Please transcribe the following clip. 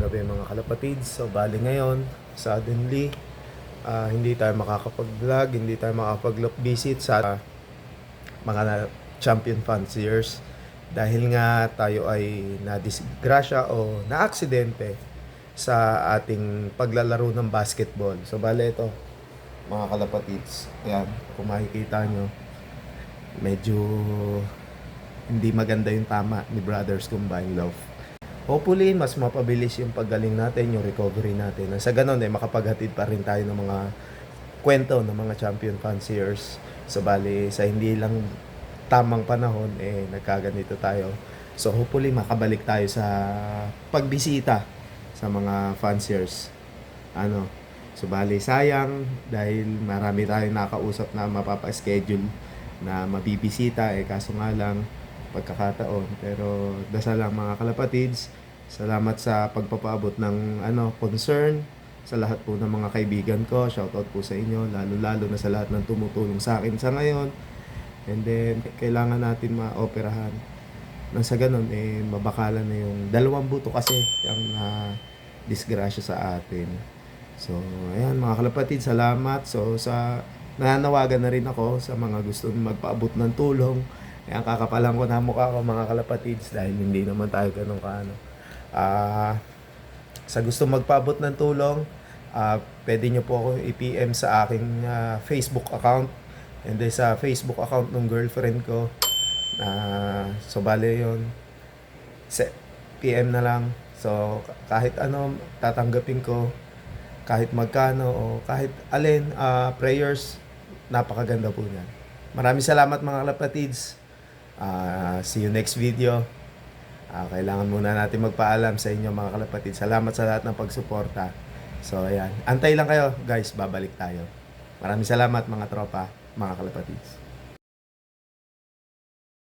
gabi mga kalapatids. So bali ngayon, suddenly, hindi tayo makakapag-vlog, hindi tayo makakapag-loop visit sa mga champion fanciers dahil nga tayo ay nadisgrasya o naaksidente sa ating paglalaro ng basketball. So bali ito, mga kalapatids, ayan, kung makikita nyo, medyo hindi maganda yung tama ni Brothers Combined Love. Hopefully, mas mapabilis yung paggaling natin, yung recovery natin. Sa ganun, makapaghatid pa rin tayo ng mga kwento ng mga champion fanciers. So, bali, sa hindi lang tamang panahon, nagkaganito tayo. So, hopefully, makabalik tayo sa pagbisita sa mga fanciers. So, bali, sayang dahil marami tayong nakausap na mapapa-schedule na mabibisita. Kaso nga lang, pagkakataon. Pero dasal lang mga kalapatids. Salamat sa pagpapaabot ng concern sa lahat po ng mga kaibigan ko. Shoutout po sa inyo, lalo-lalo na sa lahat ng tumutulong sa akin sa ngayon. And then kailangan natin maoperahan. Nang sa ganun mabakalan na yung dalawang buto kasi ang disgrasya sa atin. So ayan mga kalapatids, salamat. So sa nananawagan na rin ako sa mga gusto magpaabot ng tulong. Ayan, kakapalan ko na mukha ko mga kalapatids dahil hindi naman tayo ganun kaano. Sa gusto magpaabot ng tulong, pwede nyo po ako i-PM sa aking Facebook account and then sa Facebook account ng girlfriend ko. So bale yun, PM na lang. So kahit ano tatanggapin ko, kahit magkano o kahit alin, prayers, napakaganda po niyan. Maraming salamat mga kalapatids. See you next video. Kailangan muna natin magpaalam sa inyo mga kalapatid. Salamat sa lahat ng pagsuporta. So ayan, antay lang kayo guys, babalik tayo. Maraming salamat mga tropa, mga kalapatids.